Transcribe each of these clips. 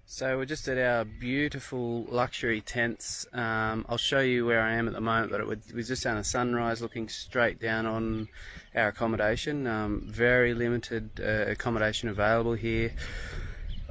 So we're just at our beautiful luxury tents. I'll show you where I am at the moment, but it was just on a sunrise looking straight down on our accommodation. Very limited accommodation available here.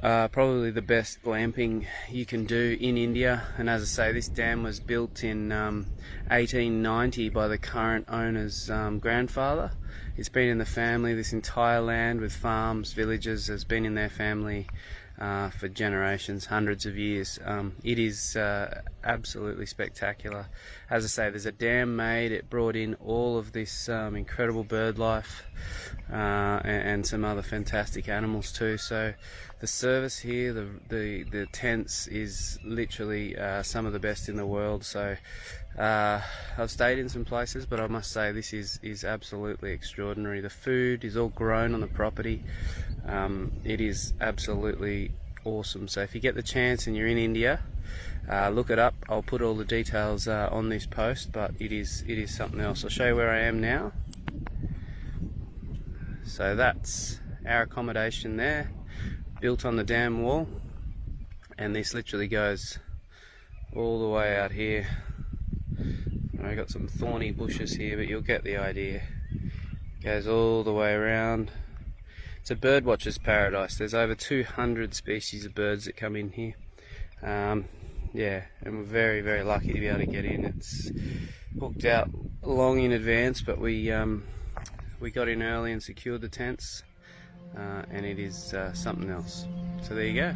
Probably the best glamping you can do in India, and as I say, this dam was built in 1890 by the current owner's grandfather. It's been in the family. This entire land with farms, villages, has been in their family for generations, hundreds of years. It is absolutely spectacular. As I say, there's a dam made. It brought in all of this incredible bird life and some other fantastic animals too. So the service here, the tents, is literally some of the best in the world. So I've stayed in some places, but I must say this is absolutely extraordinary. The food is all grown on the property. It is absolutely awesome. So if you get the chance and you're in India, look it up. I'll put all the details on this post, but it is something else. I'll show you where I am now. So that's our accommodation there, built on the dam wall, and this literally goes all the way out here. I've got some thorny bushes here, but you'll get the idea. It goes all the way around. It's a bird watcher's paradise. There's over 200 species of birds that come in here. Yeah, and we're very, very lucky to be able to get in. It's booked out long in advance, but we got in early and secured the tents, and it is something else. So there you go.